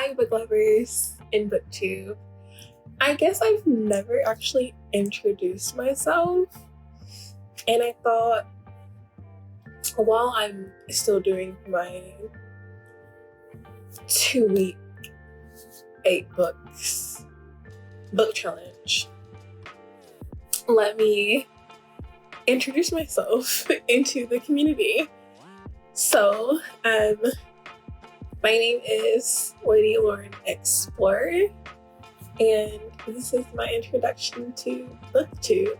Hi, book lovers in Booktube. I guess I've never actually introduced myself, and I thought while I'm still doing my 2-week 8 books book challenge, let me introduce myself into the community. So, my name is Lady Lauren Explorer, and this is my introduction to Booktube.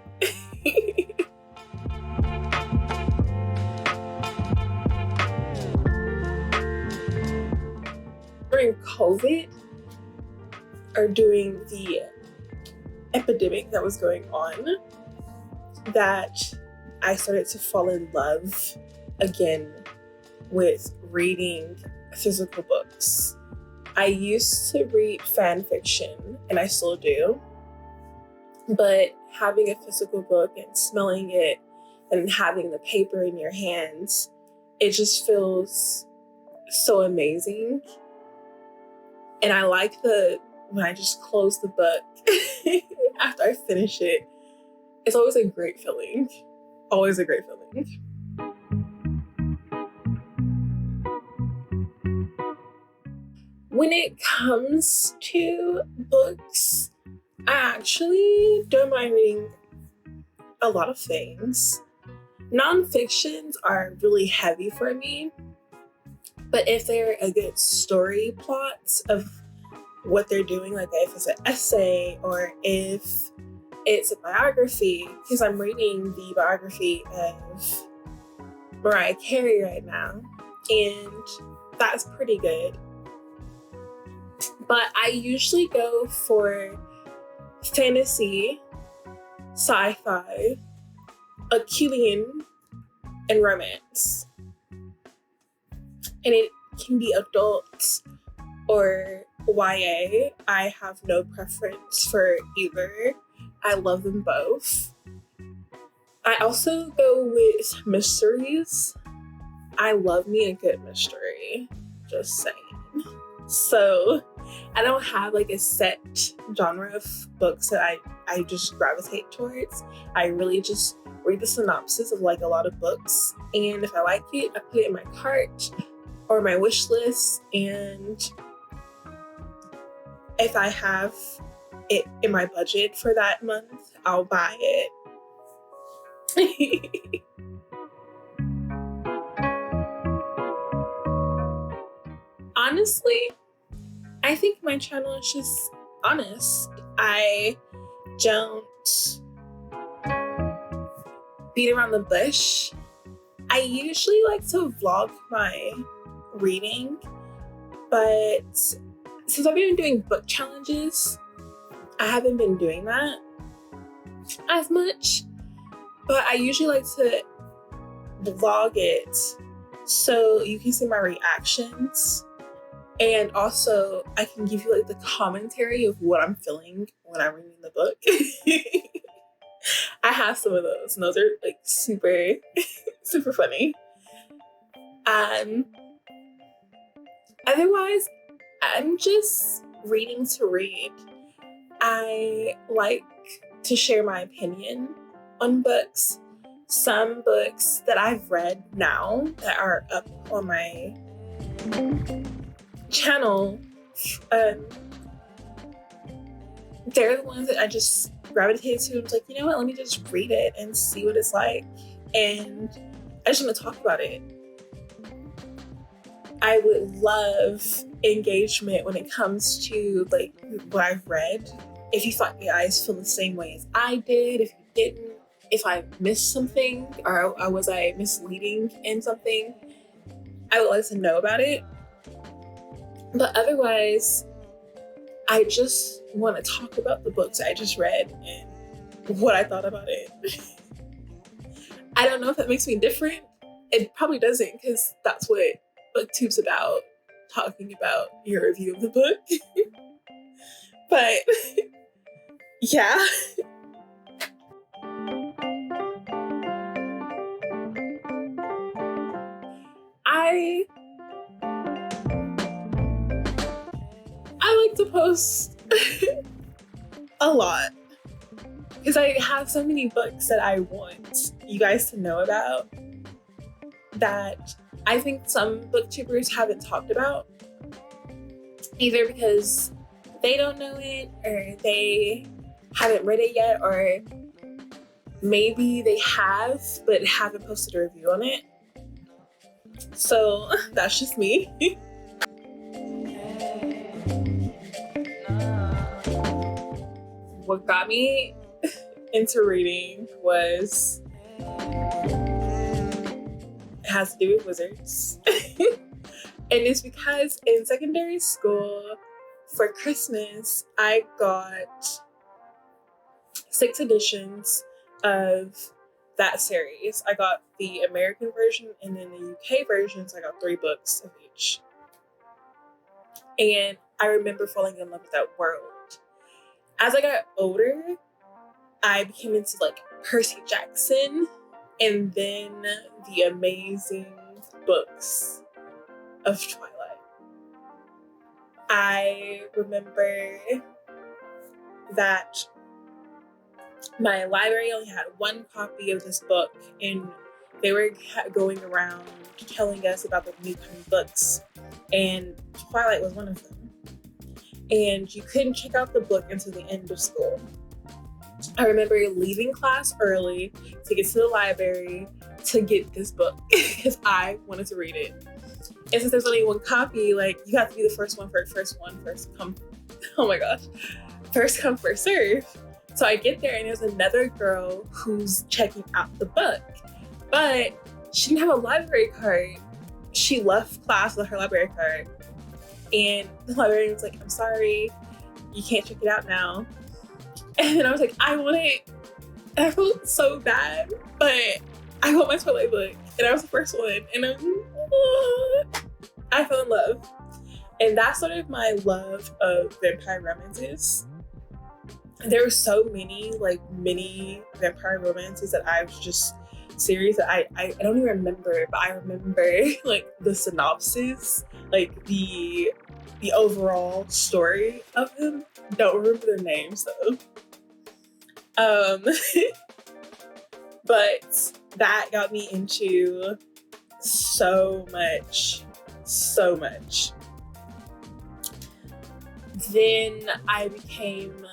During COVID, or during the epidemic that was going on, that I started to fall in love again with reading physical books. I used to read fan fiction, and I still do, but having a physical book and smelling it and having the paper in your hands, it just feels so amazing. And I like when I just close the book after I finish it, it's always a great feeling. Always a great feeling. When it comes to books, I actually don't mind reading a lot of things. Non-fictions are really heavy for me, but if they're a good story plot of what they're doing, like if it's an essay or if it's a biography, because I'm reading the biography of Mariah Carey right now, and that's pretty good. But I usually go for fantasy, sci-fi, Achillean, and romance. And it can be adult or YA. I have no preference for either. I love them both. I also go with mysteries. I love me a good mystery, just saying. So I don't have like a set genre of books that I just gravitate towards. I really just read the synopsis of like a lot of books, and if I like it, I put it in my cart or my wish list, and if I have it in my budget for that month, I'll buy it. Honestly, I think my channel is just honest. I don't beat around the bush. I usually like to vlog my reading, but since I've been doing book challenges, I haven't been doing that as much. But I usually like to vlog it so you can see my reactions. And also, I can give you like the commentary of what I'm feeling when I'm reading the book. I have some of those, and those are like super, super funny. Otherwise, I'm just reading to read. I like to share my opinion on books. Some books that I've read now that are up on my channel, they're the ones that I just gravitated to. I was like, you know what, let me just read it and see what it's like, and I just want to talk about it. I would love engagement when it comes to like what I've read. If you thought the eyes feel the same way as I did, if you didn't, if I missed something or was I misleading in something, I would like to know about it. But otherwise, I just want to talk about the books I just read and what I thought about it. I don't know if that makes me different. It probably doesn't, because that's what Booktube's about, talking about your review of the book. But yeah. wanted to post a lot because I have so many books that I want you guys to know about that I think some booktubers haven't talked about, either because they don't know it or they haven't read it yet, or maybe they have but haven't posted a review on it. So that's just me. What got me into reading was, it has to do with wizards. And it's because in secondary school for Christmas, I got 6 editions of that series. I got the American version and then the UK version, so I got 3 books of each. And I remember falling in love with that world. As I got older, I became into like Percy Jackson and then the amazing books of Twilight. I remember that my library only had 1 copy of this book, and they were going around telling us about the new coming books, and Twilight was one of them. And you couldn't check out the book until the end of school. I remember leaving class early to get to the library to get this book because I wanted to read it. And since there's only 1 copy, like, you have to be the first come, oh my gosh, first come, first serve. So I get there and there's another girl who's checking out the book, but she didn't have a library card. She left class with her library card. And the librarian was like, I'm sorry, you can't check it out now. And then I was like, I want it. And I felt so bad, but I want my Twilight book. And I was the first one. And I fell in love. And that's sort of my love of vampire romances. There were so many, like, mini vampire romances that I was just series that I don't even remember, but I remember like the synopsis, like the overall story of them. Don't remember their names though. But that got me into so much. Then I became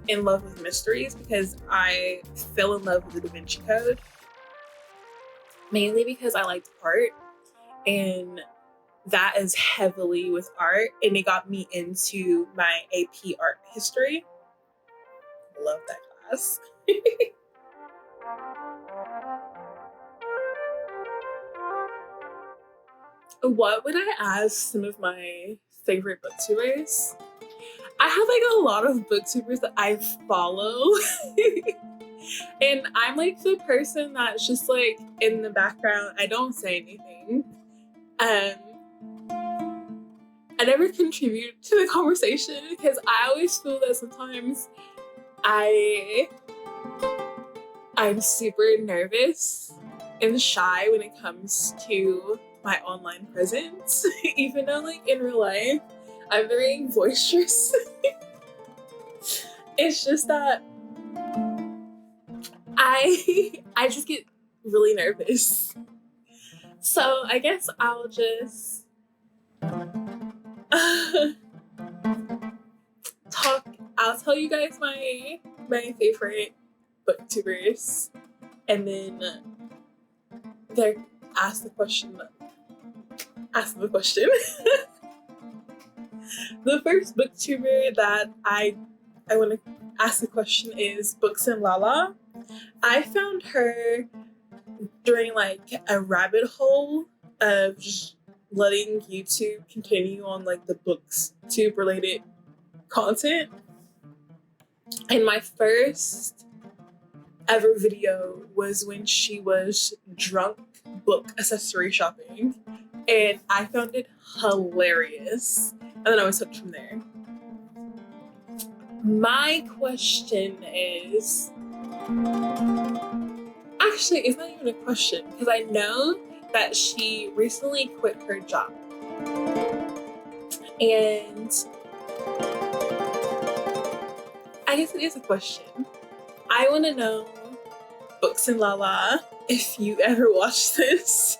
in love with mysteries because I fell in love with the Da Vinci Code. Mainly because I liked art, and that is heavily with art, and it got me into my AP art history. Love that class. What would I ask some of my favorite booktubers? I have like a lot of booktubers that I follow. And I'm like the person that's just like in the background. I don't say anything. I never contribute to the conversation because I always feel that sometimes I'm super nervous and shy when it comes to my online presence. Even though like in real life, I'm very boisterous. It's just that I just get really nervous. So I guess I'll just I'll tell you guys my favorite booktubers, and then ask the question. The first booktuber that I want to ask the question is Books and Lala. I found her during like a rabbit hole of just letting YouTube continue on like the Booktube related content. And my first ever video was when she was drunk book accessory shopping, and I found it hilarious. And then I was hooked from there. My question is, actually, it's not even a question because I know that she recently quit her job. And I guess it is a question. I want to know, Books and Lala, if you ever watched this,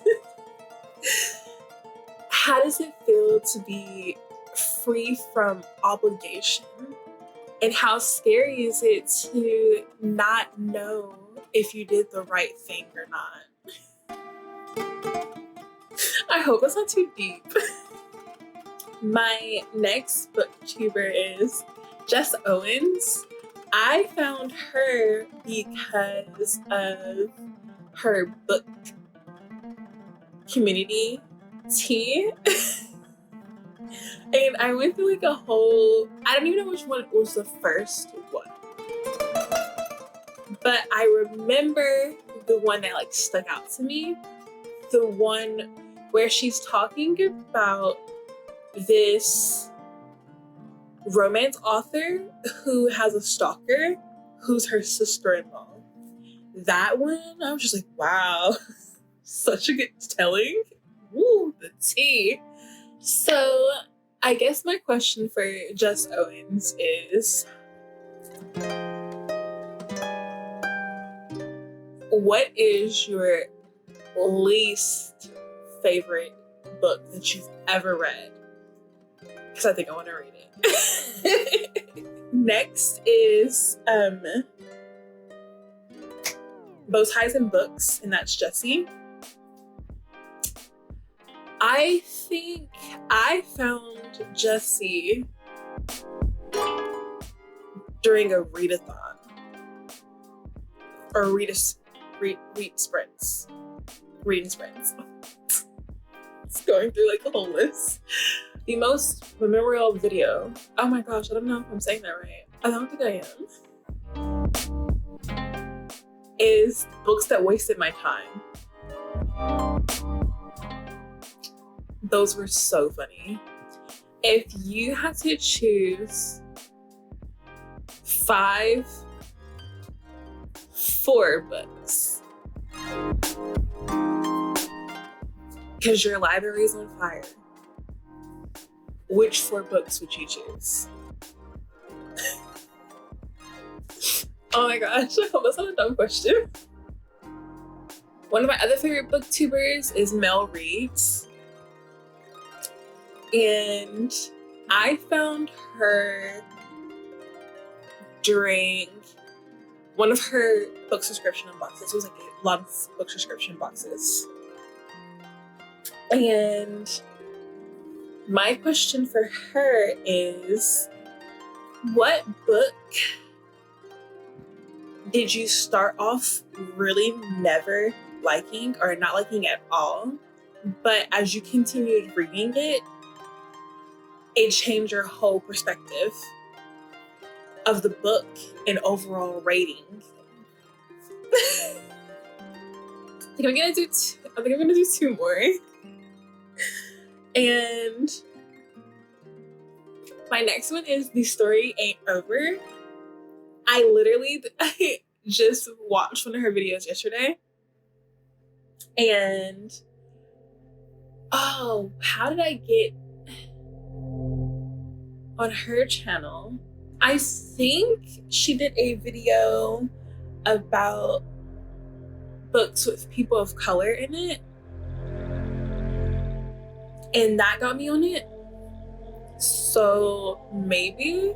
how does it feel to be free from obligation? And how scary is it to not know if you did the right thing or not? I hope that's not too deep. My next booktuber is Jess Owens. I found her because of her book community tea. And I went through like a whole, I don't even know which one was the first one. But I remember the one that like stuck out to me. The one where she's talking about this romance author who has a stalker who's her sister-in-law. That one, I was just like, wow, such a good telling. Woo, the tea. So I guess my question for Jess Owens is, what is your least favorite book that you've ever read? Because I think I want to read it. Next is Bow Ties and Books, and that's Jessie. I think I found Jessie during a readathon or reading sprints. It's going through like a whole list. The most memorable video. Oh my gosh, I don't know if I'm saying that right. I don't think I am. Is books that wasted my time. Those were so funny. If you had to choose 4 books, because your library is on fire, which 4 books would you choose? Oh my gosh, I hope that's not a dumb question. One of my other favorite booktubers is Mel Reeds. And I found her during one of her book subscription boxes. It was like a lot of book subscription boxes. And my question for her is, what book did you start off really never liking or not liking at all, but as you continued reading it, it changed your whole perspective of the book and overall rating? I think I'm gonna do 2 more. And my next one is The Story Ain't Over. I just watched one of her videos yesterday. And how did I get on her channel? I think she did a video about books with people of color in it. And that got me on it. So maybe,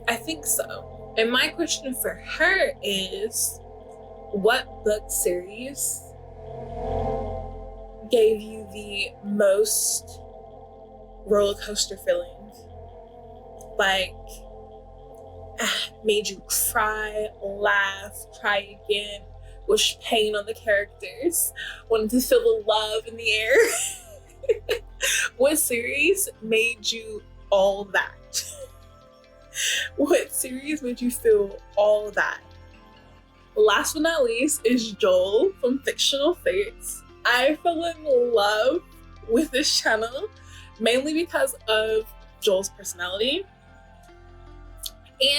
I think so. And my question for her is, what book series gave you the most roller coaster feeling? Like, made you cry, laugh, cry again, wish pain on the characters, wanted to feel the love in the air? What series made you all that? What series made you feel all that? Last but not least is Joel from Fictional Fates. I fell in love with this channel mainly because of Joel's personality.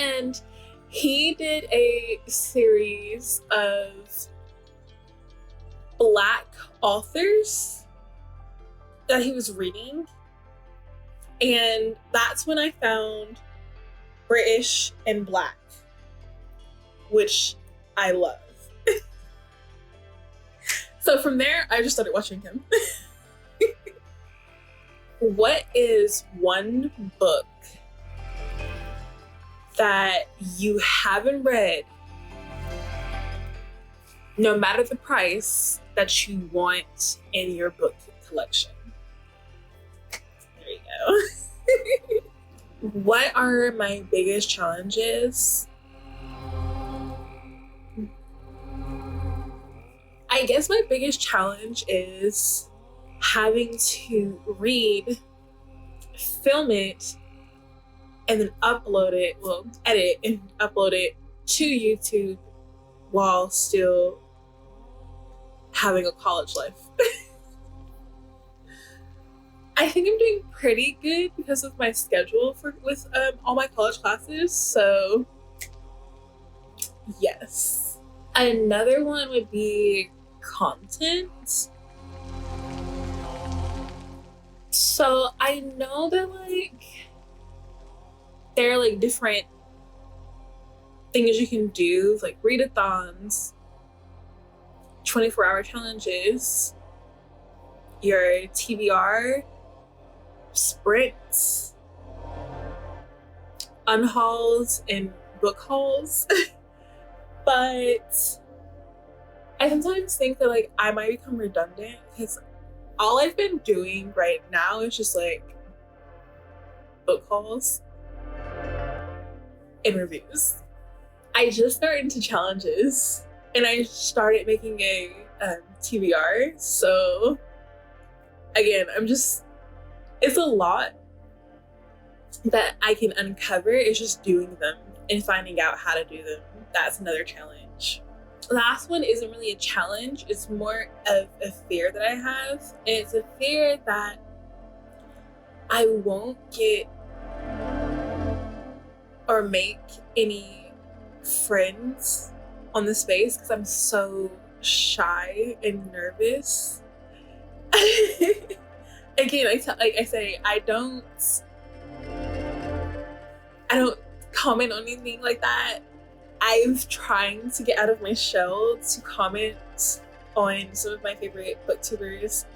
And he did a series of Black authors that he was reading. And that's when I found British and Black. which I love. So from there, I just started watching him. What is one book that you haven't read, no matter the price, that you want in your book collection? There you go. What are my biggest challenges? I guess my biggest challenge is having to read, film it, and then upload it, well, edit and upload it to YouTube while still having a college life. I think I'm doing pretty good because of my schedule with all my college classes, so yes. Another one would be content. So I know that there are different things you can do, like readathons, 24-hour challenges, your TBR, sprints, unhauls, and book hauls. But I sometimes think that I might become redundant because all I've been doing right now is just book hauls and reviews. I just started into challenges and I started making a TBR. So again, it's a lot that I can uncover. It's just doing them and finding out how to do them. That's another challenge. Last one isn't really a challenge. It's more of a fear that I have. And it's a fear that I won't get or make any friends on the space because I'm so shy and nervous. Again, I don't comment on anything like that. I'm trying to get out of my shell to comment on some of my favorite booktubers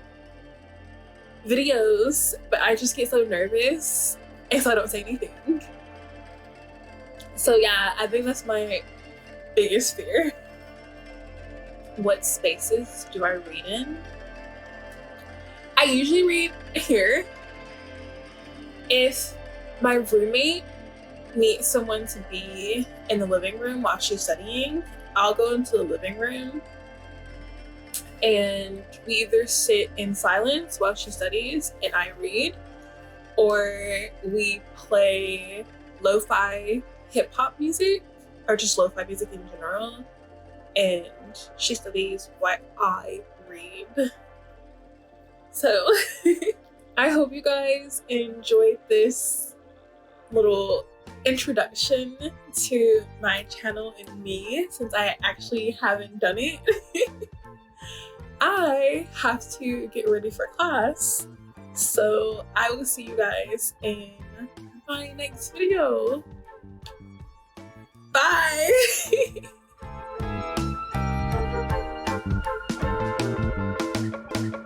videos, but I just get so nervous and so I don't say anything. So yeah, I think that's my biggest fear. What spaces do I read in? I usually read here. If my roommate needs someone to be in the living room while she's studying, I'll go into the living room and we either sit in silence while she studies and I read, or we play lo-fi hip-hop music or just lo-fi music in general, and she studies while I read. So I hope you guys enjoyed this little introduction to my channel and me, since I actually haven't done it. I have to get ready for class, so I will see you guys in my next video. Bye.